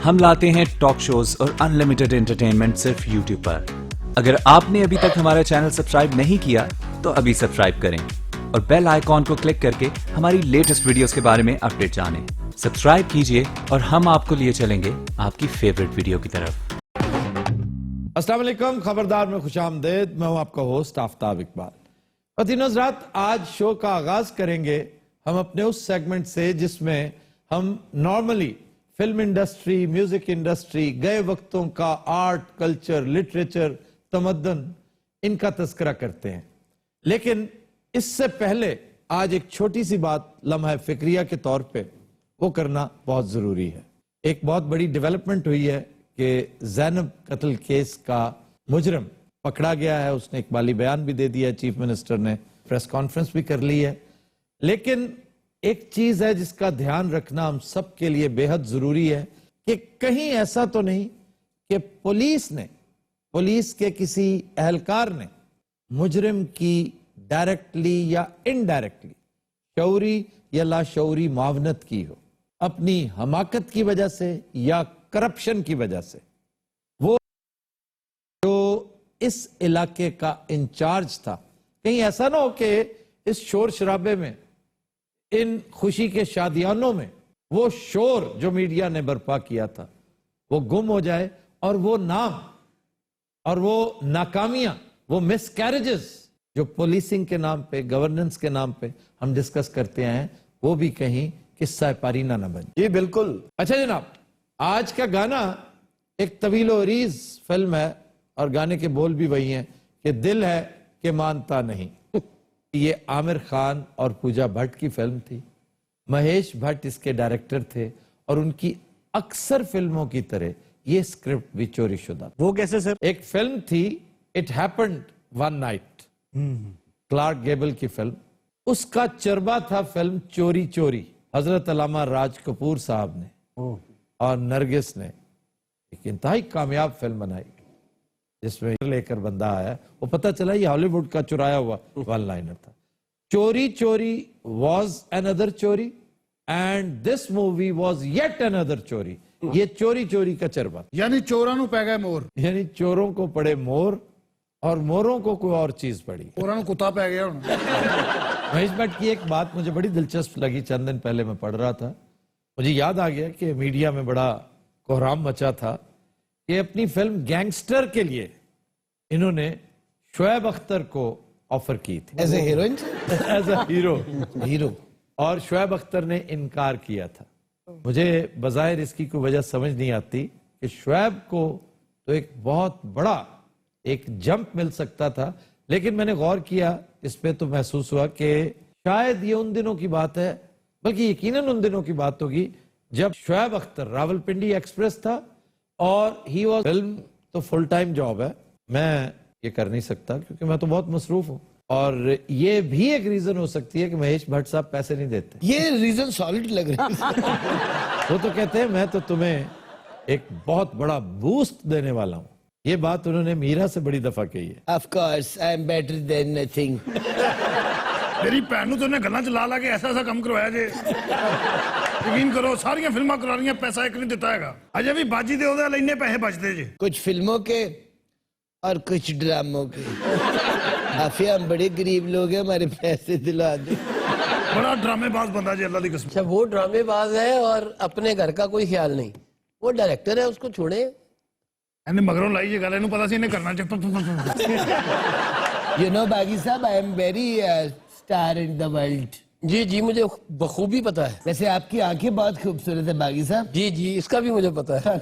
ہم لاتے ہیں ٹاک شوز اور انلمیٹڈ انٹرٹینمنٹ صرف یوٹیوب پر. اگر آپ نے ابھی تک ہمارا چینل سبسکرائب نہیں کیا تو ابھی سبسکرائب کریں اور بیل آئیکن کو کلک کر کے ہماری لیٹسٹ ویڈیوز کے بارے میں اپڈیٹ جانیں. سبسکرائب کیجئے اور ہم آپ کو لیے چلیں گے آپ کی فیورٹ ویڈیو کی طرف. السلام علیکم، خبردار میں خوش آمدید. میں ہوں آپ کا ہوسٹ آفتاب اقبال. خواتین حضرات، آج شو کا آغاز کریں گے ہم اپنے اس سیگمنٹ سے جس میں ہم normally film industry, music industry, گئے وقتوں کا آرٹ، کلچر، لٹریچر، تمدن، ان کا تذکرہ کرتے ہیں. لیکن اس سے پہلے آج ایک چھوٹی سی بات لمحہ فکریہ کے طور پہ وہ کرنا بہت ضروری ہے. ایک بہت بڑی ڈیولپمنٹ ہوئی ہے کہ زینب قتل کیس کا مجرم پکڑا گیا ہے. اس نے اقبالی بیان بھی دے دیا ہے، چیف منسٹر نے پریس کانفرنس بھی کر لی ہے. لیکن ایک چیز ہے جس کا دھیان رکھنا ہم سب کے لیے بے حد ضروری ہے کہ کہیں ایسا تو نہیں کہ پولیس کے کسی اہلکار نے مجرم کی ڈائریکٹلی یا انڈائریکٹلی شعوری یا لاشعوری معاونت کی ہو، اپنی حماقت کی وجہ سے یا کرپشن کی وجہ سے. وہ جو اس علاقے کا انچارج تھا، کہیں ایسا نہ ہو کہ اس شور شرابے میں، ان خوشی کے شادیانوں میں وہ شور جو میڈیا نے برپا کیا تھا وہ گم ہو جائے، اور وہ نام اور وہ ناکامیاں، وہ مس کیریجز جو پولیسنگ کے نام پہ، گورننس کے نام پہ ہم ڈسکس کرتے ہیں، وہ بھی کہیں قصہ پارینہ نہ بن. جی بالکل. اچھا جناب، آج کا گانا ایک طویل و عریض فلم ہے اور گانے کے بول بھی وہی ہیں کہ دل ہے کہ مانتا نہیں. یہ عامر خان اور پوجا بھٹ کی فلم تھی. مہیش بھٹ اس کے ڈائریکٹر تھے اور ان کی اکثر فلموں کی طرح یہ سکرپٹ بھی چوری شدہ. وہ کیسے سر؟ ایک فلم تھی it happened one night, Clark Gable کی فلم. اس کا چربا تھا فلم چوری چوری. حضرت علامہ راج کپور صاحب نے اور نرگس نے ایک انتہائی کامیاب فلم بنائی جس میں لے کر بندہ آیا، وہ پتہ چلا یہ ہالی ووڈ کا چرایا ہوا ون لائنر تھا. چوری چوری واز another چوری and this movie was yet another چوری. یہ چوری چوری کا چربا، یعنی چوراں نو پے گئے مور، یعنی چوروں کو پڑے مور اور موروں کو کوئی اور چیز پڑی. چوراں نو کتا پے گیا. مہیش بھٹ کی ایک بات مجھے بڑی دلچسپ لگی، چند دن پہلے میں پڑھ رہا تھا، مجھے یاد آ گیا کہ میڈیا میں بڑا کوہرام مچا تھا کہ اپنی فلم گینگسٹر کے لیے انہوں نے شعیب اختر کو آفر کی تھی as a heroine, as a hero, اور شعیب اختر نے انکار کیا تھا. مجھے بظاہر اس کی کوئی وجہ سمجھ نہیں آتی کہ شعیب کو تو ایک بہت بڑا ایک جمپ مل سکتا تھا، لیکن میں نے غور کیا اس پہ تو محسوس ہوا کہ شاید یہ ان دنوں کی بات ہے، بلکہ یقیناً ان دنوں کی بات ہوگی جب شعیب اختر راولپنڈی ایکسپریس تھا اور ہی واز فلم تو فل ٹائم جاب ہے. میں یہ کر نہیں سکتا کیونکہ میں تو بہت مصروف ہوں، اور یہ بھی ایک ریزن ہو سکتی ہے کہ مہیش بھٹ صاحب پیسے نہیں دیتے. یہ ریزن سالڈ لگ رہا ہے. وہ تو کہتے ہیں میں تو تمہیں ایک بہت بڑا بوسٹ دینے والا ہوں. یہ بات انہوں نے میرا سے بڑی دفعہ کہی ہے. Of course I am better than nothing. میری بہن نو تو انہیں گلاں چ لا لا کے ایسا ایسا کام کروایا جے. یقین کرو ساری فلماں کرا رہی ہیں، پیسہ ایک نہیں دیتا ہے. اجے بھی باجی دے ہو اتنے پیسے بچتے جی. کچھ فلموں کے اور کچھ ڈراموں کے. کافی ہم بڑے غریب لوگ ہیں، ہمارے پیسے دلا دیں. بڑا ڈرامے باز بندہ جی، اللہ دی قسم. اچھا، وہ ڈرامے باز ہے اور اپنے گھر کا کوئی خیال نہیں. وہ ڈائریکٹر ہے، اس کو چھوڑے. انہیں مگروں لائی یہ گل، انہوں پتا سی انہیں کرنا چاہتا. یو نو باغی صاحب، I am very star in the world. جی جی، مجھے بخوبی پتا ہے. ویسے آپ کی آنکھیں بہت خوبصورت ہیں باغی صاحب. جی جی، اس کا بھی مجھے پتا ہے.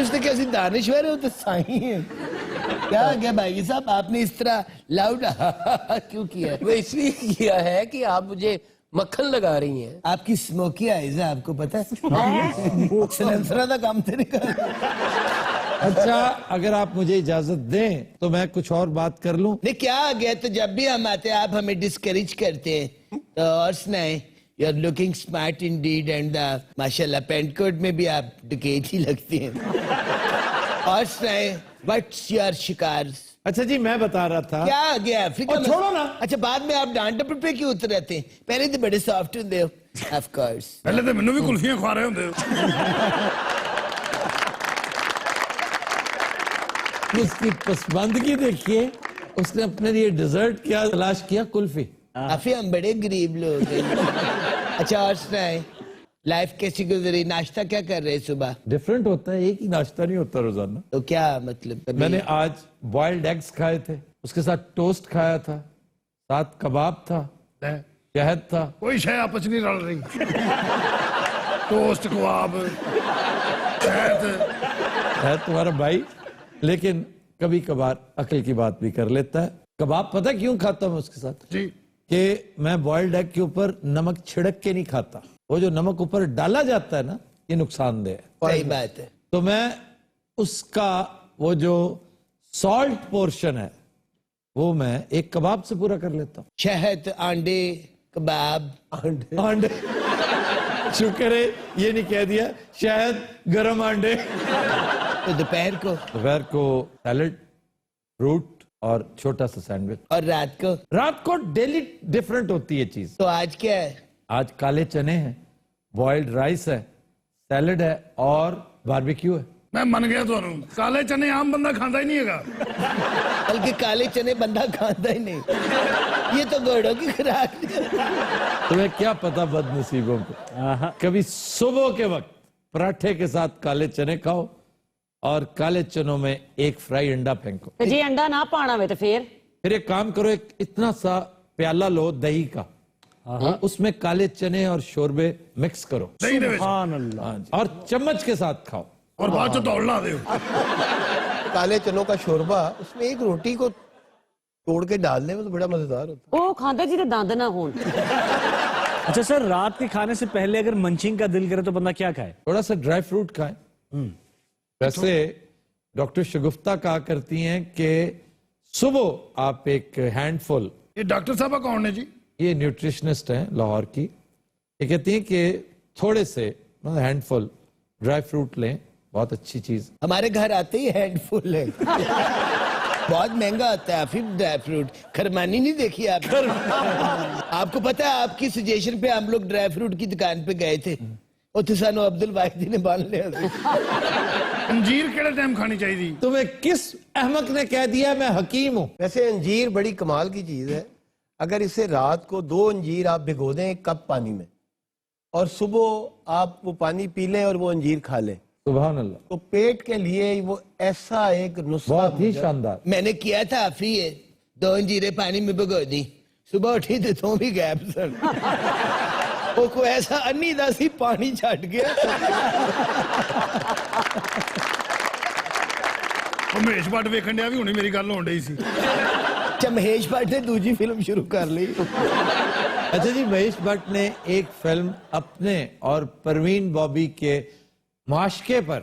اس نے کیسی دانشور ہے، وہ تو سائیں ہیں. کیا گیا باغی صاحب، آپ نے اس طرح لاؤڈ کیوں کیا ہے؟ وہ اس لیے کیا ہے کہ آپ مجھے مکھن لگا رہی ہیں. آپ کی سموکی آئیز ہے، آپ کو پتا ہے. سلنسرہ دا کام تے نہیں کر رہا. اچھا، اگر آپ مجھے اجازت دیں تو میں کچھ اور بات کر لوں. نہیں کیا آ گیا، تو جب بھی ہم آتے ہیں آپ ہمیں ڈسکریج کرتے ہیں. تو اور سنائیں، you are looking smart indeed and ماشاءاللہ پینٹ کوٹ میں بھی آپ ڈکیت ہی لگتے ہیں. اور سنائیں، وٹس یور شکار. اچھا جی، میں بتا رہا تھا. کیا آ گیا افریقہ میں؟ چھوڑو نا. اچھا، بعد میں آپ ڈانٹ ڈپٹ پہ کیوں اتر رہتے ہیں؟ پہلے تو بڑے سافٹ ہوتے ہو. Of course. ਪਹਿਲੇ ਤੇ ਮੈਨੂੰ ਵੀ ਕੁਲਫੀਆਂ ਖਵਾ ਰਹੇ ਹੁੰਦੇ ਹੋ। उसकी पसमानदगी देखिए, उसने अपने लिए डिजर्ट क्या तलाश किया? कुल्फी। काफी हम बड़े गरीब लोग हैं। अच्छा और सुनाए, लाइफ कैसी गुजरी? नाश्ता क्या कर रहे सुबह? डिफरेंट होता है, एक ही नाश्ता नहीं होता रोजाना। तो क्या मतलब कभी- मैंने आज बॉइल्ड एग्स खाए थे, उसके साथ टोस्ट खाया था, साथ कबाब था, शहद था। कोई शय आपस नहीं रल रही। टोस्ट कबाब शहद। है तुम्हारा भाई, लेकिन कभी कभार अकल की बात भी कर लेता है। कबाब पता क्यों खाता हूं उसके साथ? जी कि मैं बॉइल्ड एग के ऊपर नमक छिड़क के नहीं खाता। वो जो नमक ऊपर डाला जाता है ना, ये नुकसानदेह है। सही बात है। तो मैं उसका वो जो सॉल्ट पोर्शन है वो मैं एक कबाब से पूरा कर लेता हूँ। शहद, अंडे, कबाब, अंडे, शुक्र है ये नहीं कह दिया, शहद, गरम अंडे। तो दोपहर को दोपहर को सैलड, फ्रूट और छोटा सा सैंडविच। और रात को? रात को डेली डिफरेंट होती है चीज। तो आज क्या है? आज काले चने हैं, बॉइल्ड राइस है, सैलड है और बारबेक्यू है। मैं मन गया ਤੁਹਾਨੂੰ ਕਾਲੇ ਚਨੇ ਆਮ ਬੰਦਾ ਖਾਂਦਾ ਹੀ ਨਹੀਂ ਹੈਗਾ। बल्कि काले चने बंदा खाता ही नहीं, ये तो घोड़ों की खुराक है। तुम्हें क्या पता बदनसीबों को, कभी सुबह के वक्त पराठे के साथ काले चने खाओ और काले चनों में एक फ्राई अंडा फेंको। ਤੇ ਜੇ ਅੰਡਾ ਨਾ ਪਾਣਾ ਵੇ ਤੇ ਫੇਰ फिर एक काम करो, एक इतना सा प्याला लो दही का, उसमें काले चने और शोरबे मिक्स करो। ਦਹੀਂ ਦੇ ਵਿੱਚ हाँ जी, और चम्मच के साथ खाओ। ਔਰ ਬਾਅਦ ਚ ਦੌੜ ਲਾ ਦਿਓ। काले चनों का शोरबा, उसमें एक रोटी को तोड़ के डालने में तो बड़ा मजेदार होता ਉਹ ਖਾਂਦੇ ਜਿਹਦੇ ਦੰਦ ਨਾ ਹੋਣ। अच्छा सर, रात के खाने से पहले अगर मंचिंग का दिल करे तो बंदा क्या खाए? थोड़ा सा ड्राई फ्रूट खाएं। वैसे डॉक्टर शगुफ्ता कहा करती हैं कि सुबह आप एक हैंडफुल, ਇਹ ਡਾਕਟਰ ਸਾਹਿਬਾ ਕੌਣ ਨੇ ਜੀ? ये न्यूट्रिशनिस्ट हैं लाहौर की, ये कहती हैं कि थोड़े से हैंडफुल ड्राई फ्रूट लें, बहुत अच्छी चीज। हमारे घर आते ही हैंडफुल है। बहुत महंगा आता है अफीम ड्राई फ्रूट। खरमानी नहीं देखी आप? आपको पता है, आपकी सजेशन पे हम लोग ड्राई फ्रूट की दुकान पे गए थे, उत्थे सानू अब्दुल वाहिद ने बांध लिया था। ਅੰਜੀਰ ਕਿਹੜੇ ਟਾਈਮ ਖਾਣੀ ਚਾਹੀਦੀ? तुम्हें किस अहमक ने कह दिया मैं हकीम हूं? वैसे अंजीर बड़ी कमाल की चीज है। अगर इसे रात को 2 अंजीर आप भिगो दें एक कप पानी में, और सुबह आप वो पानी पी लें और वो अंजीर खा लें, सुभान अल्लाह, तो पेट के लिए वो ऐसा एक नुस्खा बहुत ही शानदार। मैंने किया था अफी है, 2 अंजीरें पानी में भिगो दी, सुबह उठी तो 2 भी गैप सर। वो को ऐसा अन्नी दासी पानी छट गया। ਉਹ ਮਹੇਸ਼ ਭੱਟ ਵੇਖਣ ਡਿਆ ਵੀ ਹੁਣੇ ਮੇਰੀ ਗੱਲ ਹੋਣ ਡਈ ਸੀ। अच्छा महेश भट्ट ने दूसरी फिल्म शुरू कर ली। अच्छा जी, महेश भट्ट ने एक फिल्म अपने और परवीन बॉबी के माशके पर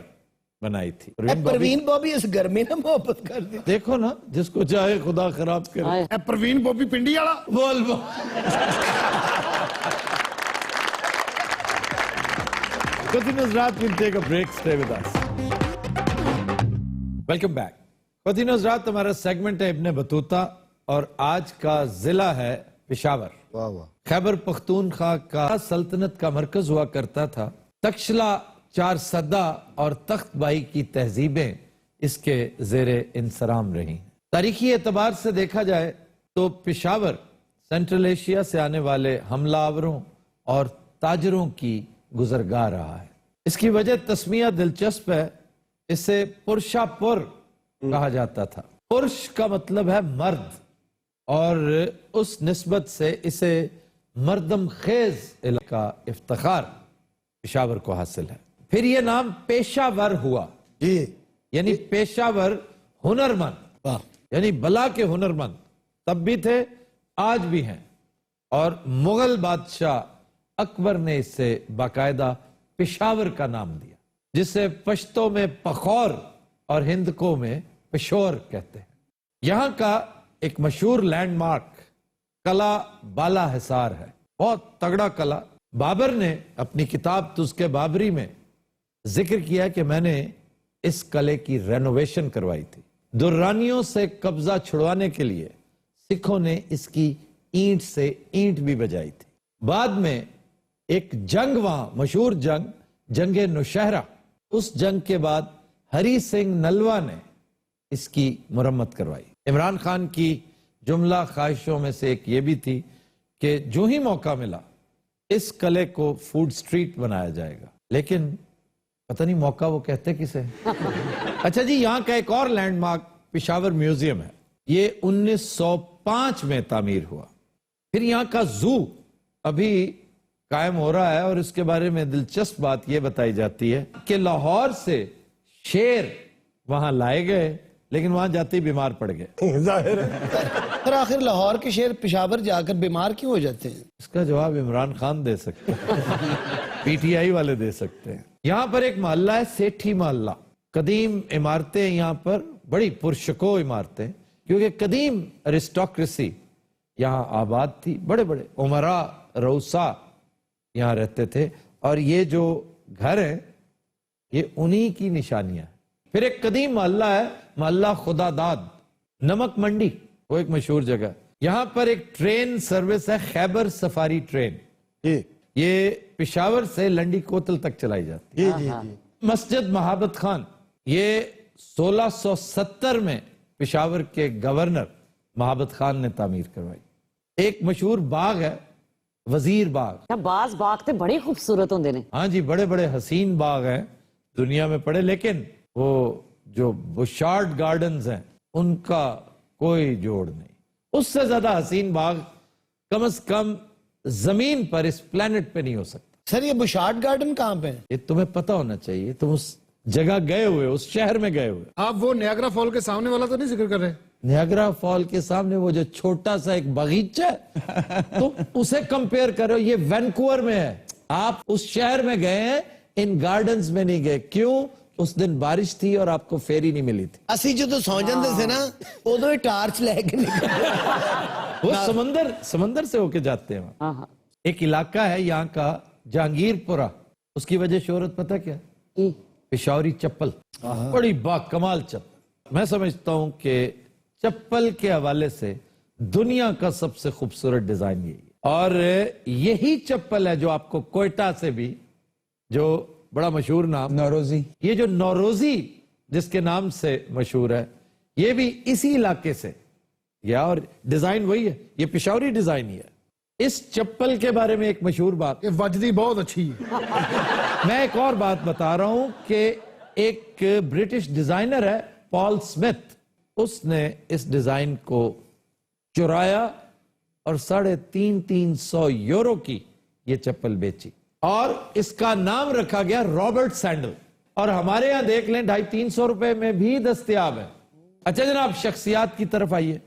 बनाई थी। परवीन बॉबी इस घर में ना मोहब्बत कर दी। देखो ना, जिसको चाहे खुदा खराब करे। ਹਾਏ ਇਹ ਪ੍ਰਵੀਨ ਬੋਬੀ ਪਿੰਡੀ ਵਾਲਾ। बोल बोल। Continuous Raat will take a break. Stay with us. Welcome back. Continuous Raat हमारा सेगमेंट है इब्न बतूता, और आज का जिला है पेशावर। वाह वाह। खैबर पख्तूनख्वा का सल्तनत का मरकज हुआ करता था। तक्षला, 4 सदा और तख्तबाई की तहजीबें इसके जेरे इंसराम रही। तारीखी एतबार से देखा जाए तो पेशावर सेंट्रल एशिया से आने वाले हमलावरों और ताजरों की गुजरगाह रहा है। इसकी वजह तस्मिया दिलचस्प है। इसे पुरुषापुर कहा जाता था। पुरुष का मतलब है मर्द, और उस निस्बत से इसे मर्दम खेज इलाका का इफ्तिखार पेशावर को हासिल है। फिर ये नाम पेशावर हुआ जी, यानी पेशावर हुनरमंद, यानी बला के हुनरमंद तब भी थे, आज भी हैं। और मुगल बादशाह अकबर ने इसे बाकायदा पेशावर का नाम दिया, जिसे पश्तो में पखौर और हिंदको में पेशोर कहते हैं। यहां का एक मशहूर लैंडमार्क कला बाला हिसार है, बहुत तगड़ा कला। बाबर ने अपनी किताब तुस्के बाबरी में जिक्र किया कि मैंने इस किले की रेनोवेशन करवाई थी। दुर्रानियों से कब्जा छुड़वाने के लिए सिखों ने इसकी ईंट से ईंट भी बजाई थी। बाद में ایک جنگ وہاں مشہور جنگ نوشہرہ، اس جنگ کے بعد ہری سنگھ نلوا نے اس کی مرمت کروائی۔ عمران خان کی جملہ خواہشوں میں سے ایک یہ بھی تھی کہ جو ہی موقع ملا اس قلعے کو فوڈ سٹریٹ بنایا جائے گا، لیکن پتہ نہیں موقع وہ کہتے کسے۔ اچھا جی، یہاں کا ایک اور لینڈ مارک پشاور میوزیم ہے، یہ 1905 میں تعمیر ہوا۔ پھر یہاں کا زو ابھی قائم ہو رہا ہے، اور اس کے بارے میں دلچسپ بات یہ بتائی جاتی ہے کہ لاہور سے شیر وہاں لائے گئے، لیکن وہاں جاتے ہی بیمار پڑ گئے۔ ظاہر ہے۔ پر آخر لاہور کے شیر پشاور جا کر بیمار کیوں ہو جاتے ہیں؟ اس کا جواب عمران خان دے سکتے ہیں، پی ٹی آئی والے دے سکتے ہیں۔ یہاں پر ایک محلہ ہے سیٹھی محلہ، قدیم عمارتیں یہاں پر بڑی پرشکو عمارتیں، کیونکہ قدیم ارسٹوکریسی یہاں آباد تھی، بڑے بڑے عمراء روسا یہاں رہتے تھے، اور یہ جو گھر ہیں یہ انہی کی نشانیاں ہیں۔ پھر ایک قدیم محلہ ہے، محلہ خدا داد، نمک منڈی، وہ ایک مشہور جگہ ہے۔ یہاں پر ایک ٹرین سروس ہے، خیبر سفاری ٹرین، یہ پشاور سے لنڈی کوتل تک چلائی جاتی ہے۔ مسجد محبت خان، یہ 1670 میں پشاور کے گورنر محبت خان نے تعمیر کروائی۔ ایک مشہور باغ ہے وزیر باغ، بعض باغ تے بڑے خوبصورت ہوندے نے۔ ہاں جی، بڑے بڑے حسین باغ ہیں دنیا میں پڑے، لیکن وہ جو بشارڈ گارڈنز ہیں ان کا کوئی جوڑ نہیں۔ اس سے زیادہ حسین باغ کم از کم زمین پر اس پلانٹ پہ نہیں ہو سکتا۔ سر یہ بشارٹ گارڈن کہاں پہ ہے؟ یہ تمہیں پتہ ہونا چاہیے، تم اس جگہ گئے ہوئے، اس شہر میں گئے ہوئے۔ آپ وہ نیاگرا فال کے سامنے والا تو نہیں ذکر کر رہے؟ نیاگرا فال کے سامنے وہ جو چھوٹا سا ایک باغیچہ ہے، تم اسے کمپیئر کرو، یہ وینکوور میں ہے۔ آپ اس شہر میں گئے ہیں، ان گارڈنز میں نہیں گئے۔ کیوں؟ اس دن بارش تھی اور آپ کو فیری نہیں ملی تھی۔ اسی جو تو سو جاندے سے نا ادو ہی ٹارچ لے کے نکل۔ وہ سمندر سے ہو کے جاتے ہیں وہاں۔ ایک علاقہ ہے یہاں کا جہانگیر پورہ، اس کی وجہ شہرت پتہ کیا؟ پشاوری چپل، بڑی با کمال چپل۔ میں سمجھتا ہوں کہ چپل کے حوالے سے دنیا کا سب سے خوبصورت ڈیزائن یہی ہے، اور یہی چپل ہے جو آپ کو کوئٹہ سے بھی، جو بڑا مشہور نام نوروزی، یہ جو نوروزی جس کے نام سے مشہور ہے، یہ بھی اسی علاقے سے یا، اور ڈیزائن وہی ہے، یہ پشاوری ڈیزائن ہی ہے۔ اس چپل کے بارے میں ایک مشہور بات، یہ وجدی بہت اچھی ہے۔ میں ایک اور بات بتا رہا ہوں کہ ایک برٹش ڈیزائنر ہے پال سمتھ، اس نے اس ڈیزائن کو چرایا اور 350 یورو کی یہ چپل بیچی، اور اس کا نام رکھا گیا رابرٹ سینڈل، اور ہمارے یہاں دیکھ لیں 250-300 روپے میں بھی دستیاب ہے۔ اچھا جناب، شخصیات کی طرف آئیے۔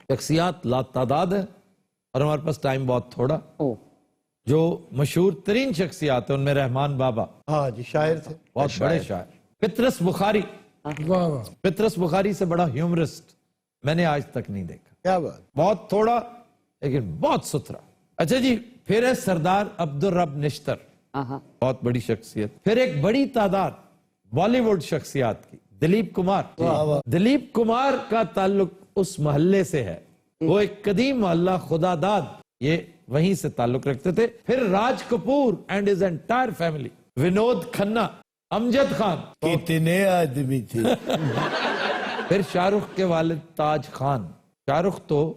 شخصیات لا تعداد ہے، اور ہمارے پاس ٹائم بہت تھوڑا۔ جو مشہور ترین شخصیات ہیں ان میں رحمان بابا، ہاں جی، شاعر تھے، بہت بڑے شاعر۔ پطرس بخاری، پطرس بخاری سے بڑا ہیومرسٹ میں نے آج تک نہیں دیکھا۔ کیا بات۔ بہت تھوڑا لیکن بہت ستھرا۔ اچھا جی، پھر ہے سردار عبدالرب نشتر، بہت بڑی شخصیت۔ پھر ایک بڑی تعداد بالی ووڈ شخصیات کی، دلیپ کمار۔ دلیپ کمار کا تعلق اس محلے سے ہے، وہ ایک قدیم محلہ خدا داد، یہ وہیں سے تعلق رکھتے تھے۔ پھر Raj Kapoor and his entire family, Vinod Khanna, Amjad Khan, کتنے آدمی تھے۔ پھر شاہ رخ کے والد تاج خان۔ شاہ رخ تو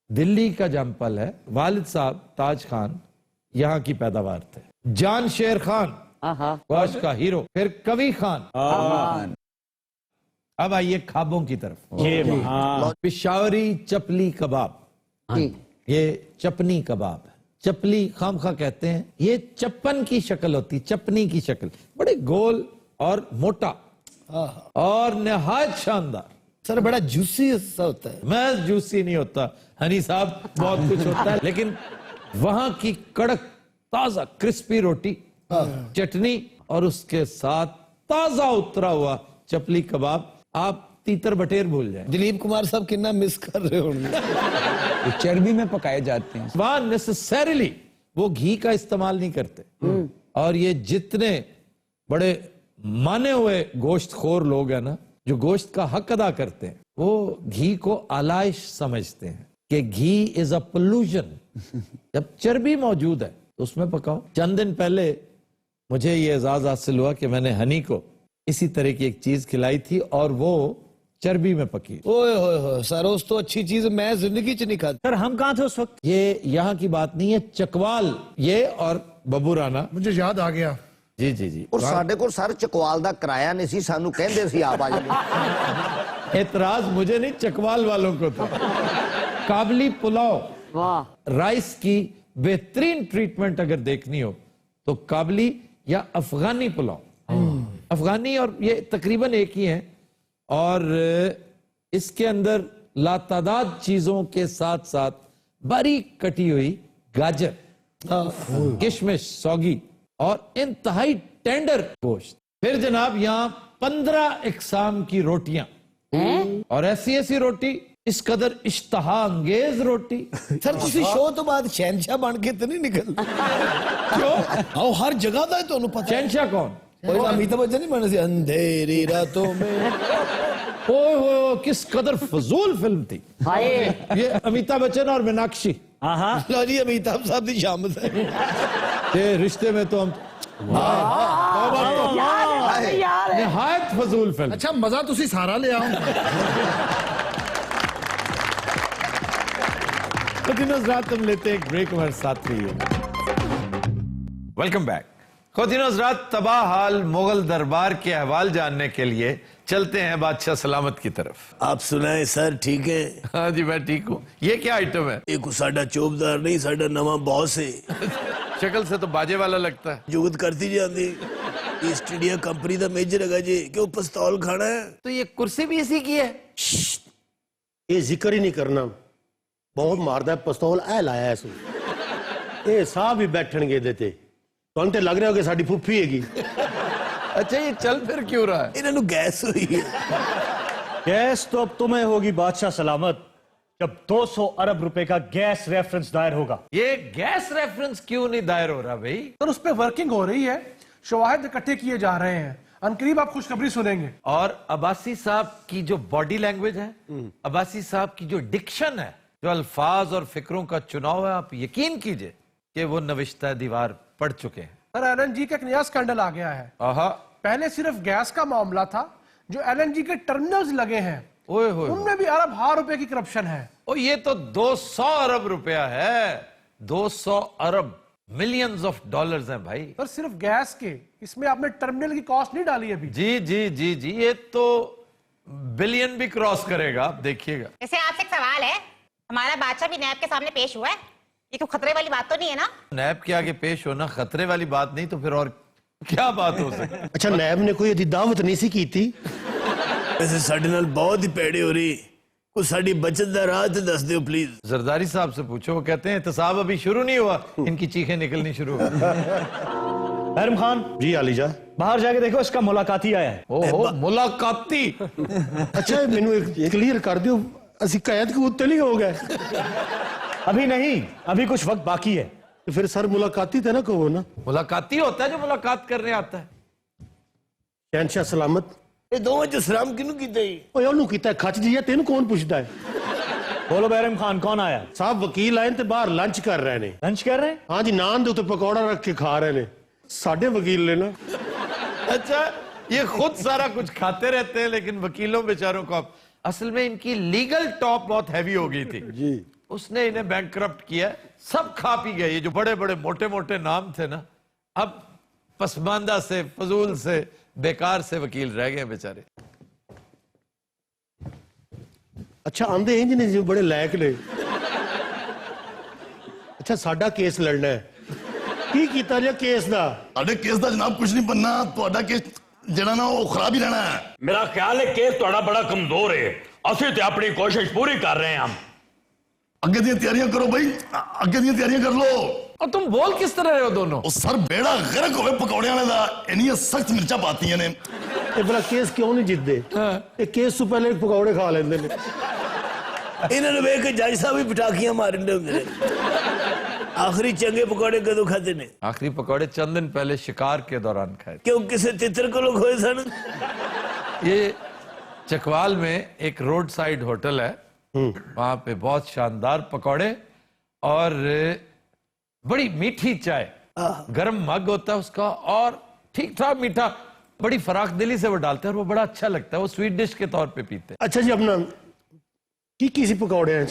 دلی کا جمپل ہے، والد صاحب تاج خان یہاں کی پیداوار تھے۔ جان شیر خان، واش کا ہیرو۔ پھر کوی خان۔ اب آئیے خوابوں کی طرف۔ پشاوری چپلی کباب، یہ چپنی کباب ہے۔ چپلی خامخواہ کہتے ہیں، یہ چپن کی شکل ہوتی، چپنی کی شکل، بڑے گول اور موٹا اور نہایت شاندار۔ سر بڑا جوسی سا ہوتا ہے۔ میں جوسی نہیں ہوتا، ہنی صاحب بہت کچھ ہوتا ہے، لیکن وہاں کی کڑک تازہ کرسپی روٹی، چٹنی، اور اس کے ساتھ تازہ اترا ہوا چپلی کباب، آپ تیتر بٹیر بھول جائیں۔ دلیپ کمار صاحب کتنا مس کر رہے ہوں گے۔ چربی میں پکائے جاتے ہیں، وہاں نیسیسریلی وہ گھی کا استعمال نہیں کرتے، اور یہ جتنے بڑے مانے ہوئے گوشت خور لوگ ہیں نا، جو گوشت کا حق ادا کرتے ہیں، وہ گھی کو آلائش سمجھتے ہیں کہ گھی از اے پولوشن۔ جب چربی موجود ہے तो उसमें पकाओ। चंद दिन पहले मुझे ये एजाज हासिल हुआ कि मैंने हनी को इसी तरह की एक चीज खिलाई थी और वो चर्बी में पकी। ओए होए होए सरोज तो अच्छी चीज मैं जिंदगी च नहीं खाता। सर हम कहाँ थे उस वक्त? ये यहाँ की बात नहीं है, चकवाल ये और बबू राना। मुझे याद आ गया। जी जी जी। और ਸਾਡੇ ਕੋਲ ਸਰ ਚਕਵਾਲ ਦਾ ਕਿਰਾਇਆ ਨਹੀਂ ਸੀ, ਸਾਨੂੰ ਕਹਿੰਦੇ ਸੀ ਆਪ ਆ ਜਾਓ। एतराज मुझे नहीं, चकवाल वालों को था। काबली पुलाव, वाह, राइस की बेहतरीन ट्रीटमेंट अगर देखनी हो तो काबली या अफगानी पुलाव। अफगानी और ये तकरीबन एक ही है और इसके अंदर लातादाद चीजों के साथ साथ बारीक कटी हुई गाजर, किशमिश, सौगी और इंतहाई टेंडर गोश्त। फिर जनाब यहाँ 15 इकसाम की रोटियां और ऐसी ऐसी रोटी, इस कदर इश्तहा अंगेज रोटी। सर ਤੁਸੀਂ ਸ਼ੋਅ ਤੋਂ ਬਾਅਦ ਸ਼ਹਿਨशाह ਬਣ ਕੇ ਤੇ ਨਹੀਂ ਨਿਕਲ? क्यों? ਆਓ ਹਰ ਜਗ੍ਹਾ ਦਾ ਤੁਹਾਨੂੰ ਪਤਾ। शहनशाह कौन? कोई अमिताभ बच्चन नहीं बने थे अंधेरी रातों में। ओए होए, किस कदर फजूल फिल्म थी हाय, ये। अमिताभ बच्चन और मीनाक्षी, हाँ हाँ। लो जी अमिताभ साहब की शामत है। ये रिश्ते में तो हम यार निहायत फजूल फिल्म। अच्छा मजा ਤੁਸੀਂ ਸਾਰਾ ਲਿਆ तो दिनों रात हम लेते एक ब्रेक, हमारे साथ रहिए। Welcome back. खुदिनों रात तबाह हाल मुगल दरबार के अहवाल जानने के लिए चलते हैं बादशाह सलामत की तरफ। आप सुनाए सर ठीक है? हाँ जी मैं ठीक हूँ। ये क्या आइटम है? एक साडा चौबदार नहीं, साडा नवा बॉस है। शक्ल से तो बाजे वाला लगता है। जुगत करती जाती। ईस्ट इंडिया कंपनी का मेजर है जी, क्यों पिस्तौल खाना है? तो ये कुर्सी भी इसी की है? ये जिक्र ही नहीं करना, बहुत मारदा है पिस्तौल। ऐ लाया इस ये साह भी बैठणगे देते तुहानू ते लग रहा हो कि साडी फुफी हैगी। अच्छा ये चल फिर क्यों रहा है? इन्होंने गैस हुई है। गैस तो अब तुम्हें होगी बादशाह सलामत, जब 200 अरब रुपए का गैस रेफरेंस दायर होगा। ये गैस रेफरेंस क्यों नहीं दायर हो रहा भाई? सर उस पर वर्किंग हो रही है, शवाहिद इकट्ठे किए जा रहे हैं, अनकरीब आप खुशखबरी सुनेंगे। और अब्बासी साहब की जो बॉडी लैंग्वेज है, अब्बासी साहब की जो डिक्शन है, जो अल्फाज और फिक्रों का चुनाव है, आप यकीन कीजिए कि वो नविश्ता दीवार पढ़ चुके हैं। सर एलएनजी का एक नया स्कैंडल आ गया है। आहा, पहले सिर्फ गैस का मामला था, जो एलएनजी के टर्मिनल्स लगे हैं ओए होए, उनमें भी अरब हार रुपए की करप्शन है। ओ ये तो 200 अरब रुपया है। 200 अरब मिलियंस ऑफ डॉलर्स हैं भाई। सर सिर्फ गैस के, इसमें आपने टर्मिनल की कॉस्ट नहीं डाली अभी। जी जी जी जी, ये तो बिलियन भी क्रॉस करेगा, आप देखिएगा। जैसे आपसे एक सवाल है, हमारा बादशाह भी नैब के सामने पेश हुआ है, ये कोई खतरे वाली बात तो नहीं है ना? नैब के आगे पेश होना खतरे वाली बात नहीं तो फिर और क्या बात हो सकती? अच्छा नैब ने कोई दावत नहीं सी की थी? वैसे साडे नाल बहुत ही पैड़ी हो रही, कुछ साडी बचत दा राह ते दस दियो प्लीज। जरदारी साहब से पूछो, वो कहते हैं एहतसाब अभी शुरू नहीं हुआ, इनकी चीखें निकलनी शुरू हो गई। बैरम खान जी आलीजा। बाहर जाके देखो, इसका मुलाकाती आया है। ओहो मुलाकाती। अच्छा मैनू एक क्लियर कर दियो, असी कैद के उत्ते नहीं हो गए? अभी नहीं, अभी कुछ वक्त बाकी है। तो फिर सर मुलाकाती थे ना कहो ना। मुलाकाती होता है जो मुलाकात करने आता है। शहनशाह सलामत ये दोवें जो सलाम किनू कीते? ओए ओनू कीता खच जी, तेन कौन पूछता है? बोलो बैरम खान, कौन आया? साहब वकील आए ते बाहर लंच कर रहे ने। लंच कर रहे हैं? हाँ जी, नान दे उत्ते पकौड़ा रख के खा रहे ने। साडे वकील ने ना। अच्छा ये खुद सारा कुछ खाते रहते हैं, लेकिन वकीलों बेचारों को असल में इनकी लीगल टॉप बहुत हैवी हो गई थी जी। उसने इन्हें बैंकरप्ट किया, सब खा पी गए। ये जो बड़े बड़े मोटे मोटे नाम थे ना, अब पसमानदा से, फजूल से, बेकार से वकील रह गए बेचारे। अच्छा आंदे इंज ने जी बड़े लायक ने। अच्छा साडा केस लड़ना है, की कीता जे केस दा? ਸਾਡੇ ਕੇਸ ਦਾ ਜਨਾਬ ਕੁਝ ਨਹੀਂ ਬੰਨਾ, ਤੁਹਾਡਾ ਕੇਸ ਜਿਹੜਾ ਨਾ ਉਹ ਖਰਾਬ ਹੀ ਰਹਿਣਾ ਹੈ। मेरा ख्याल है केस थोड़ा बड़ा कमजोर है, असि ते अपनी कोशिश पूरी कर रहे हैं हम। ਅੱਗੇ ਦੀਆਂ ਤਿਆਰੀਆਂ ਕਰੋ ਬਈ, ਅੱਗੇ ਦੀਆਂ ਤਿਆਰੀਆਂ ਕਰ ਲਓ। और तुम बोल किस तरह रहे हो दोनों? ਉਹ ਸਰ ਬੇੜਾ ਗਰਕ ਹੋਵੇ ਪਕੌੜਿਆਂ ਵਾਲੇ ਦਾ, ਇੰਨੀਆਂ ਸਖਤ ਮਿਰਚਾਂ ਪਾਤੀਆਂ ਨੇ। ये भला केस क्यों नहीं जितते? ये केस तो पहले पकौड़े खा लेंदे ने। इन्होंने वेख के जज साहब भी पटाखियां मारने होंगे ने। आखिरी चंगे पकौड़े कदों खाते ने? आखिरी पकौड़े चंद दिन पहले शिकार के दौरान खाए। क्यों किसी तितर को लोग खोए सन? ये चकवाल में एक रोड साइड होटल है, वहां पे बहुत शानदार पकौड़े और बड़ी मीठी चाय गर्म मग होता है उसका, और ठीक ठाक मीठा, बड़ी फराख दिली से वो डालते हैं और वो बड़ा अच्छा लगता है, वो स्वीट डिश के तौर पे पीते हैं। अच्छा जी, अपना की सी पकौड़े हैं?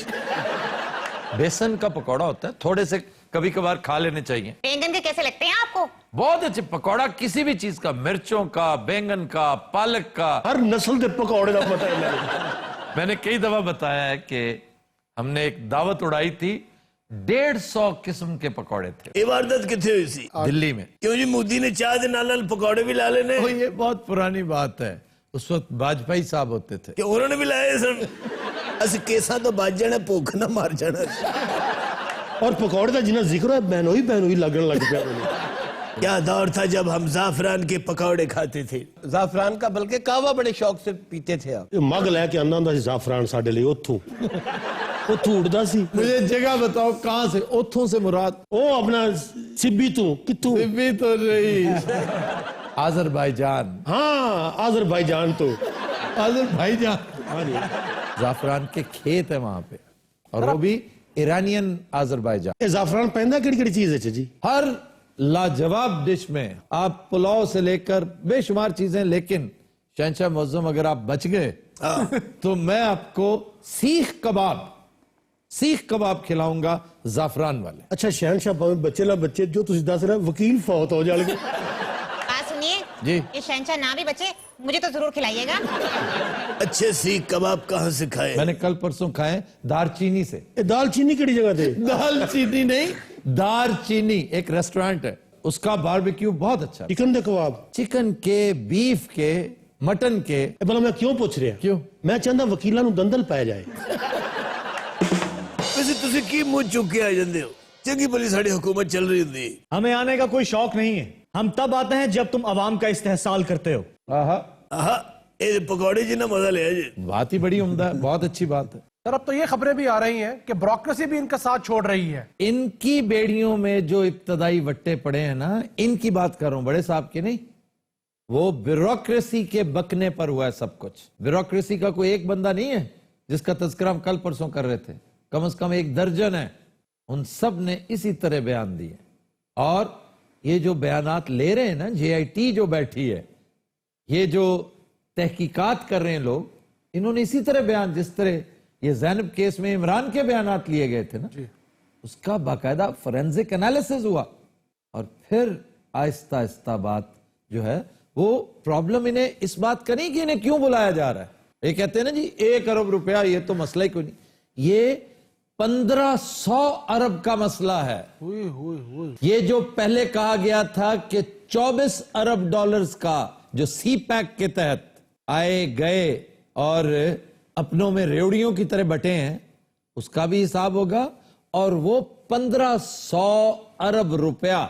बेसन का पकौड़ा होता है, थोड़े से कभी कभार खा लेने चाहिए। बैंगन के कैसे लगते हैं आपको? बहुत अच्छे पकौड़ा किसी भी चीज का, मिर्चों का, बैंगन का, पालक का, हर नस्ल के पकौड़े का पता है। मैंने कई दफा बताया है कि हमने एक दावत उड़ाई थी, 150 किस्म के पकौड़े थे। ये वारदात कितने हुई सी? दिल्ली में। क्यों जी, मोदी ने चाह दे नाल पकौड़े भी ला लेने? ओ, ये बहुत पुरानी बात है, उस वक्त वाजपेयी साहब होते थे। कि उन्होंने भी लाए सन? अस केसा तो बच जाना, भूख ना मार जाना। और पकौड़े का जिन्ना जिक्र है, बहनोई लगन लग गया। क्या दौर था जब हम जाफरान के पकौड़े खाते थे। जाफरान का बल्कि कहवा बड़े शौक से पीते थे आप। मग लैके आंदा हुंदा सी जाफरान साडे लई उत्थों उड़दा सी। मुझे जगह बताओ कहां से? ओथों से मुराद? ओ अपना सिब्बी तो कितों? सिब्बी तो नहीं, आज़रबाईजान। हाँ, आज़रबाईजान तो आज़रबाईजान। जाफरान के खेत है वहां पे, और वो भी ईरानियन आज़रबाईजान। ये जाफरान पैंदा किहड़ी चीज है जी? हर लाजवाब डिश में, आप पुलाव से लेकर बेशुमार चीजें, लेकिन शहंशाह मुअज्जम अगर आप बच गए तो मैं आपको सीख कबाब खिलाऊंगा जाफरान वाले। अच्छा शहंशाह बच्चे ला बच्चे जो तुसी दस रहे वकील फौत हो जाएंगे। बात सुनिए जी, ये शहंशाह ना भी बचे, मुझे तो जरूर खिलाइएगा। अच्छे सीख कबाब कहाँ से खाए? मैंने कल परसों खाए दालचीनी से। दालचीनी किहड़ी जगह थे? दालचीनी नहीं, दालचीनी एक रेस्टोरेंट है, उसका बारबेक्यू बहुत अच्छा। चिकन दे कबाब? चिकन के, बीफ के, मटन के। भला मैं क्यों पूछ रहा? क्यों? मैं चाहता वकीलों को दंदल पै जाए। वैसे तुसी की मुंह चुक के आ जाते हो? चंगी भली साड़ी हुकूमत चल रही होती। हमें आने का कोई शौक नहीं है, हम तब आते हैं जब तुम अवाम का इस्तेहसाल करते हो। ये पकौड़े जी ना मजा ले आए। बात ही बड़ी उम्दा है, बहुत अच्छी बात है। सर अब तो ये खबरें भी आ रही हैं कि ब्यूरोक्रेसी भी इनका साथ छोड़ रही है। इनकी बेड़ियों में जो इब्तदाई वट्टे पड़े हैं ना, इनकी बात कर रहा हूं, बड़े साहब की नहीं। वो ब्यूरोक्रेसी के बकने पर हुआ है सब कुछ। ब्यूरोक्रेसी का कोई एक बंदा नहीं है जिसका तज़किरा हम कल परसों कर रहे थे, कम से कम 1 दर्जन है। उन सब ने इसी तरह बयान दिए, और ये जो बयानात ले रहे हैं ना, JIT जो बैठी है, ये जो तहकीकात कर रहे हैं लोग, इन्होंने इसी तरह बयान, जिस तरह ये ज़ैनब केस में इमरान के बयानात लिए गए थे ना, उसका बाकायदा फोरेंसिक एनालिसिस हुआ, और फिर आहिस्ता आहिस्ता बात जो है, वो प्रॉब्लम इन्हें इस बात का नहीं कि इन्हें क्यों बुलाया जा रहा है। ये कहते हैं ना जी 1 अरब रुपया, ये तो मसला ही कोई नहीं, ये 1500 अरब का मसला है। ये जो पहले कहा गया था कि 24 अरब डॉलर्स का जो CPEC के तहत आए गए और अपनों में रेवड़ियों की तरह बटे हैं, उसका भी हिसाब होगा, और वो 1500 अरब रुपया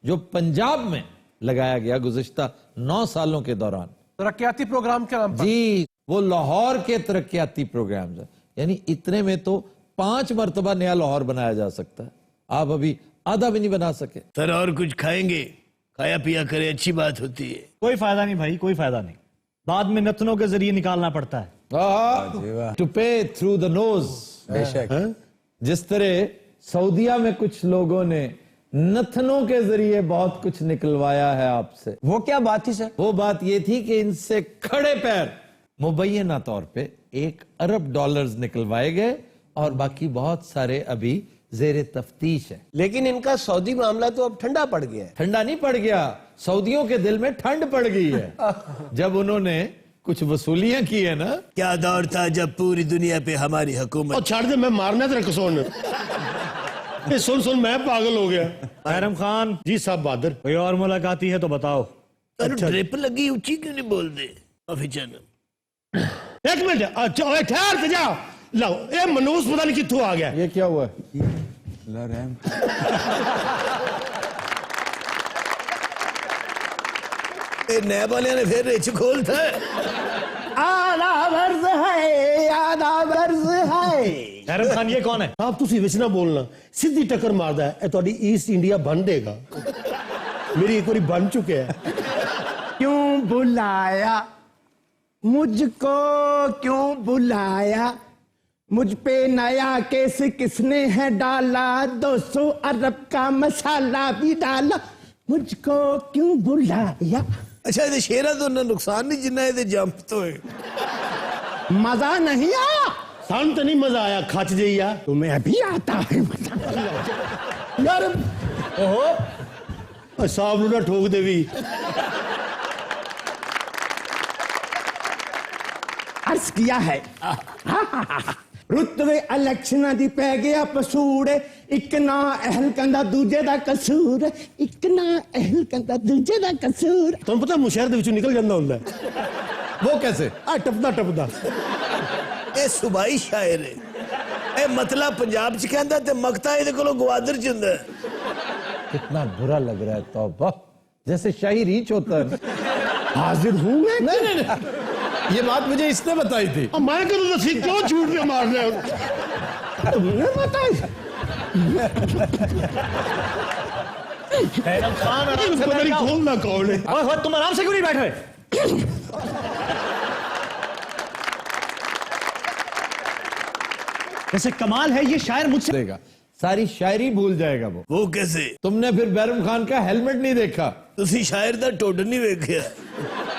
जो पंजाब में लगाया गया गुज़िश्ता 9 सालों के दौरान तरक्याती प्रोग्राम के नाम पर। जी, वो लाहौर के तरक्याती प्रोग्राम है, यानी इतने में तो 5 मरतबा नया लाहौर बनाया जा सकता है। आप अभी आधा भी नहीं बना सके। सर और कुछ खाएंगे? खाया पिया करे, अच्छी बात होती है। कोई फायदा नहीं भाई, कोई फायदा नहीं, बाद में नतनों के जरिए निकालना पड़ता है। टू पे थ्रू द नोज। बेशक, जिस तरह सऊदिया में कुछ लोगों ने नथनों के जरिए बहुत कुछ निकलवाया है आपसे। वो क्या बात थी सर? वो बात ये थी कि इनसे खड़े पैर मुबैना तौर पे 1 अरब डॉलर्स निकलवाए गए, और बाकी बहुत सारे अभी जेरे तफ्तीश है। लेकिन इनका सऊदी मामला तो अब ठंडा पड़ गया है। ठंडा नहीं पड़ गया, सऊदियों के दिल में ठंड पड़ गई है जब उन्होंने कुछ वसूलियां की है ना। क्या दौर था जब पूरी दुनिया पे हमारी हुकूमत। और छाड़ दे, मैं मारना तेरे सुन। ये सुन मैं पागल हो गया। हैरम खान जी साहब बहादुर, कोई और मुलाकाती है तो बताओ। ड्रिप लगी, ऊंची क्यों नहीं बोल दे? माफी चाहना। 1 मिनट, अच्छा ठहर जा। लो, ये मनूस पता नहीं कित्थों आ गया। ये क्या हुआ? नैब वाले ने फिर रिच खोल था। हैरम खान ये कौन है? आप तुसी विच ना बोलना, सीधी टक्कर मारदा है। ए तुहाडी ईस्ट इंडिया बन देगा। मेरी एक बारी बन चुके है। क्यों बुलाया मुझको, क्यों बुलाया? मुझ पे नया केस किसने है डाला, 200 अरब का मसाला भी डाला, मुझको क्यों बुलाया। ਅੱਛਾ ਇਹਦੇ ਸ਼ੇਰਾਂ ਤੋਂ ਨਾ ਨੁਕਸਾਨ ਨਹੀਂ ਜਿੰਨਾ ਇਹਦੇ ਜੰਪ ਤੋਂ ਹੈ। मजा नहीं आया। ਸਾਨੂੰ ਤਾਂ ਨਹੀਂ ਮਜ਼ਾ ਆਇਆ, ਖੱਚ ਜਈ ਆ। तुम्हें अभी आता है मजा। ਯਾਰ ਓਹੋ ਸਾਹਬ ਨੂੰ ਨਾ ਠੋਕ ਦੇ ਵੀ। अर्ज किया है रुतबे इलेक्शनां दी पै गया पसूड़, एक ना अहल कंदा दूजे दा कसूर, एक ना अहल कंदा दूजे दा कसूर। ਤੁਹਾਨੂੰ ਪਤਾ ਮੁਸ਼ਹਿਰ ਦੇ ਵਿੱਚੋਂ ਨਿਕਲ ਜਾਂਦਾ ਹੁੰਦਾ ਹੈ। वो कैसे? ਆ ਟੱਪਦਾ ਟੱਪਦਾ ਇਹ ਸੁਬਾਈ ਸ਼ਾਇਰ ਹੈ। ਇਹ ਮਤਲਬ ਪੰਜਾਬ ਚ ਕਹਿੰਦਾ ਤੇ ਮਕਤਾ ਇਹਦੇ ਕੋਲੋਂ ਗਵਾਦਰ ਚ ਹੁੰਦਾ ਹੈ। कितना बुरा लग रहा है, तौबा, जैसे शाही रीच होता है। हाजिर हूं मैं। नहीं नहीं नहीं, ये बात मुझे इसने बताई थी। ਆ ਮੈਂ ਕਦੋਂ ਦੱਸੀ ਕਿਉਂ ਝੂਠ पे ਮਾਰ रहे हो। तुमने बताई। बैरम खान आराम से बैठ जाओ। खोलना कौन है? ओए तुम आराम से क्यों नहीं बैठे? वैसे कमाल है, ये शायर मुझसे देगा सारी शायरी भूल जाएगा वो। वो कैसे? तुमने फिर बैरम खान का हेलमेट नहीं देखा? ਤੁਸੀਂ ਸ਼ਾਇਰ ਦਾ ਢੁੱਡ ਨਹੀਂ ਵੇਖਿਆ।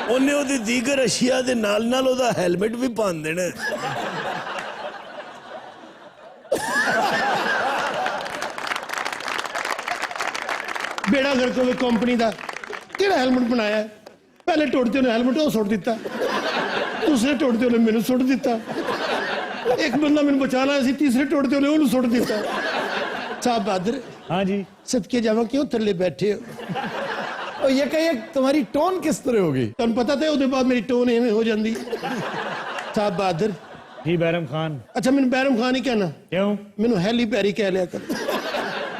ਉਹਨੇ ਉਹਦੀ ਦੀਗਰ ਅਸ਼ੀਆ ਦੇ ਨਾਲ ਨਾਲ ਉਹਦਾ ਹੈਲਮਟ ਵੀ ਪਾਣ ਦੇਣਾ। ਬੇੜਾ ਗਰਕ ਹੋਵੇ ਕੰਪਨੀ ਦਾ, ਕਿਹੜਾ ਹੈਲਮਟ ਬਣਾਇਆ? ਪਹਿਲੇ ਟੁੱਟ ਤੇ ਉਹਨੇ ਹੈਲਮਟ ਉਹ ਸੁੱਟ ਦਿੱਤਾ, ਦੂਸਰੇ ਟੁੱਟ ਤੇ ਉਹਨੇ ਮੈਨੂੰ ਸੁੱਟ ਦਿੱਤਾ, ਇੱਕ ਬੰਦਾ ਮੈਨੂੰ ਬਚਾਣਾ ਸੀ, ਤੀਸਰੇ ਟੁੱਟ ਤੇ ਉਹਨੇ ਉਹਨੂੰ ਸੁੱਟ ਦਿੱਤਾ। ਸਾਹਿਬ ਬਹਾਦਰ। हाँ जी। सदके जावा क्यों थल्ले बैठे हो? और ये कहिए तुम्हारी टोन किस तरह होगी? तुम पता तो ਉਹਦੇ ਬਾਅਦ ਮੇਰੀ ਟੋਨ ਐਵੇਂ ਹੋ ਜਾਂਦੀ। ਸਾਹਿਬ ਬਹਾਦਰ जी बैरम खान। ਅੱਛਾ ਮੈਨੂੰ ਬੈਰਮ ਖਾਨ ਹੀ ਕਹਿਣਾ क्यों? ਮੈਨੂੰ ਹੈਲੀ ਪੈਰੀ ਕਹਿ ਲਿਆ ਕਰ।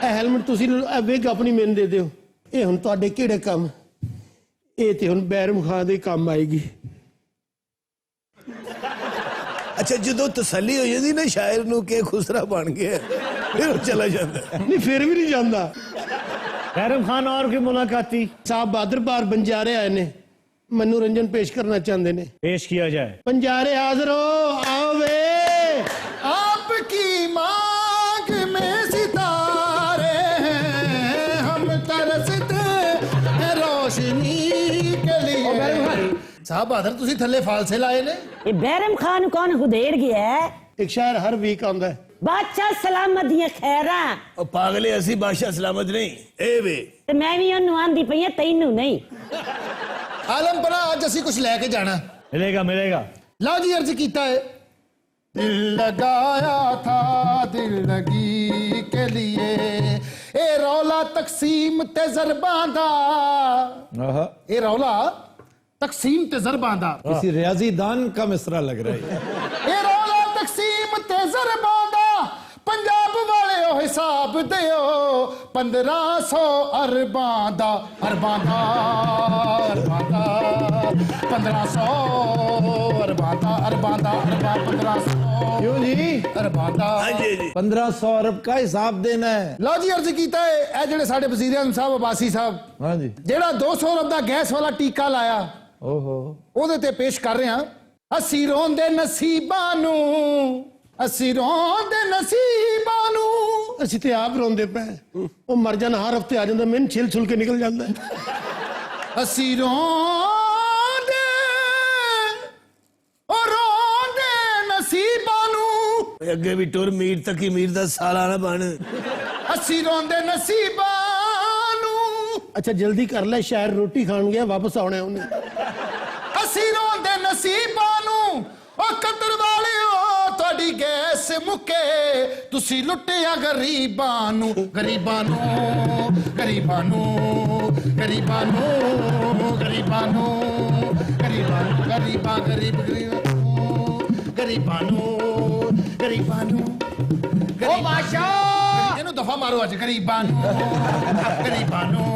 ਇਹ ਹੈਲਮਟ ਤੁਸੀਂ ਇਹ ਵਿਗ ਆਪਣੀ ਮੈਨੂੰ ਦੇ ਦਿਓ। ਇਹ ਹੁਣ ਤੁਹਾਡੇ ਕਿਹੜੇ ਕੰਮ? ਇਹ ਤੇ ਹੁਣ ਬੈਰਮ ਖਾਨ ਦੇ ਕੰਮ ਆਏਗੀ। ਅੱਛਾ ਜਦੋਂ ਤਸੱਲੀ ਹੋ ਜਾਂਦੀ ਨਾ ਸ਼ਾਇਰ ਨੂੰ ਕਿ ਖੁਸਰਾ ਬਣ ਗਿਆ, ਫਿਰ ਉਹ ਚਲਾ ਜਾਂਦਾ। ਨਹੀਂ ਫਿਰ ਵੀ ਨਹੀਂ ਜਾਂਦਾ। बैरम खान और की मुलाकात थी? ਸਾਹਿਬ ਬਹਾਦਰ ਬਾਹਰ ਬੰਜਾਰੇ ਆਏ ਨੇ, ਮਨੋਰੰਜਨ ਪੇਸ਼ ਕਰਨਾ ਚਾਹੁੰਦੇ ਨੇ। पेश किया जाए। ਬੰਜਾਰੇ ਹਾਜ਼ਰ ਹੋ, ਆਓ ਵੇ। आपकी मांग में सितारे हैं, हम तरसते हैं रोशनी के लिए। ਸਾਹਿਬ ਬਹਾਦਰ ਤੁਸੀਂ ਥੱਲੇ ਫਾਲਸੇ ਲਾਏ ਨੇ। ये बैरम खान कौन हुदेड़ गया है? ਇੱਕ ਸ਼ਾਇਰ ਹਰ ਵੀਕ ਆਉਂਦਾ ਹੈ। बादशाह सलामत दियां खैरां ਉਹ ਪਾਗਲੇ ਅਸੀਂ ਬਾਦਸ਼ਾਹ ਸਲਾਮਤ ਨਹੀਂ। ਇਹ ਵੇ ते मैं भी ओनू आंदी पई आं, तैनू नहीं। आलम परा आज असी कुछ लैके जाना। मिलेगा मिलेगा। लो जी अर्ज कीता है। दिल लगाया था दिल लगी के लिए, ए रौला तकसीम ते ज़रबां दा, ए रौला तकसीम ते ज़रबां दा। किसी रियाजी दान का मिसरा लग रहा है। ए रौला तकसीम ते ज़रबां दा, पंजाब वाले ओ हिसाब दियो 1500 अरबां दा, अरबां दा, अरबां दा 1500 अरबां दा, अरबां दा, अरबां 1500। क्यों जी? अरबां दा। हाँ जी जी। 1500 अरब का हिसाब देना है। लो जी अर्ज कीता है, ए जेड़े साडे वज़ीर आज़म साहब अब्बासी साहब, हाँ जी। जेड़ा 200 अरब दा गैस वाला टीका लाया, ओहो, ਉਹਦੇ ਤੇ ਪੇਸ਼ ਕਰ ਰਹੇ ਹਾਂ। ਅਸੀਂ ਰੋਂਦੇ ਨਸੀਬਾਂ ਨੂੰ, ਅਸੀਂ ਰੋਂਦੇ ਨਸੀਬਾਂ ਨੂੰ। ਅਸੀਂ ਤੇ ਆਪ ਰੋਂਦੇ ਪਏ। ਉਹ ਮਰ ਜਾਣਾ ਹਰ ਹਫਤੇ ਆ ਜਾਂਦਾ, ਮੈਨੂੰ ਛਿਲ ਛੁਲ ਕੇ ਨਿਕਲ ਜਾਂਦਾ। ਅਸੀਂ ਰੋਂਦੇ, ਉਹ ਰੋਂਦੇ ਨਸੀਬਾਂ ਨੂੰ। ਅੱਗੇ ਵੀ ਟੁਰ ਮੀਰ ਤੱਕ ਹੀ ਮੀਰ ਦਾ ਸਾਲਾ ਨਾ ਬਣ। ਅਸੀਂ ਰੋਂਦੇ ਨਸੀਬਾਂ ਨੂੰ। ਅੱਛਾ ਜਲਦੀ ਕਰ ਲੈ, ਸ਼ਾਇਰ ਰੋਟੀ ਖਾਣ ਗਿਆ, ਵਾਪਸ ਆਉਣਾ ਉਹਨੇ। ਅਸੀਂ ਰੋਂਦੇ ਨਸੀਬਾਂ ਨੂੰ, ਉਹ ਕਦਰ ਵਾਲਿਓ ਤੁਹਾਡੀ ਗੈਸ ਮੁੱਕੇ, ਤੁਸੀਂ ਲੁੱਟਿਆ ਗਰੀਬਾਂ ਨੂੰ, ਗਰੀਬਾਂ ਨੂੰ, ਗਰੀਬਾਂ ਨੂੰ, ਗਰੀਬਾਂ ਨੂੰ, ਗਰੀਬਾਂ ਨੂੰ, ਗਰੀਬਾਂ ਨੂੰ, ਗਰੀਬਾਂ ਗਰੀਬ ਗਰੀਬਾਂ ਨੂੰ, ਗਰੀਬਾਂ ਨੂੰ। ਓ ਬਾਦਸ਼ਾਹ ਇਹਨੂੰ ਦਫਾ ਮਾਰੋ ਅੱਜ। ਗਰੀਬਾਂ ਨੂੰ, ਗਰੀਬਾਂ ਨੂੰ,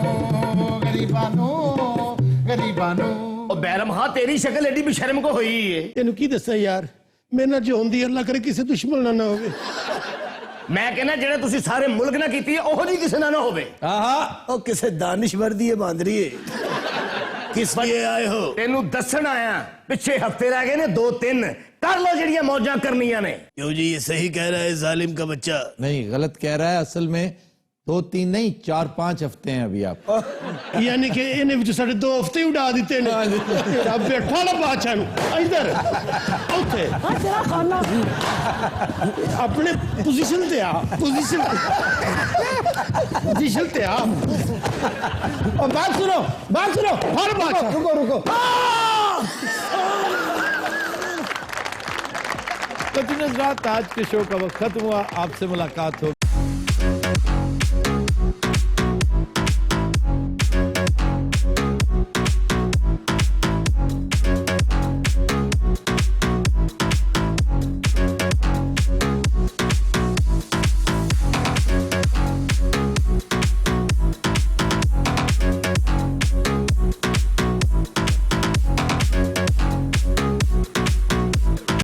ਗਰੀਬਾਂ ਨੂੰ, ਗਰੀਬਾਂ ਨੂੰ। ओ बैरम खान तेरी शक्ल एडी बेशर्म को हुई है। ਤੈਨੂੰ ਕੀ ਦੱਸਾਂ ਯਾਰ, ਮੇਰੇ ਨਾਲ ਜੋ ਹੁੰਦੀ ਅੱਲਾ ਕਰੇ ਕਿਸੇ ਦੁਸ਼ਮਣ ਨਾਲ ਨਾ ਹੋਵੇ। मैं कहना जेड़ा तुसी सारे मुल्क ना कीती है ओहो जी किसे ना होवे। आहा, ਉਹ ਕਿਸੇ ਦਾਨਿਸ਼ਵਰ ਦੀ ਇਹ ਬਾਂਦਰੀ ਹੈ। ਕਿਸ लिए आए हो? तेनू दसन आया, पिछे हफ्ते रह गए ने 2-3, कर लो जड़ियां मौजा करनियां ने। क्यों जी, ये सही कह रहा है जालिम का बच्चा? नहीं, गलत कह रहा है। असल में 2-3 नहीं 4-5 हफ्ते हैं अभी आप। यानी कि इन्हें विच साढ़े 2 हफ्ते ही उड़ा दिते ने। तेरा बैठा ना बादशाह नु इधर उठे तेरा खाना अपने पोजीशन ते आ, पोजीशन ते आ। और बात सुनो हर बादशाह रुको। तो आज के शो का वक्त खत्म हुआ। आपसे मुलाकात हो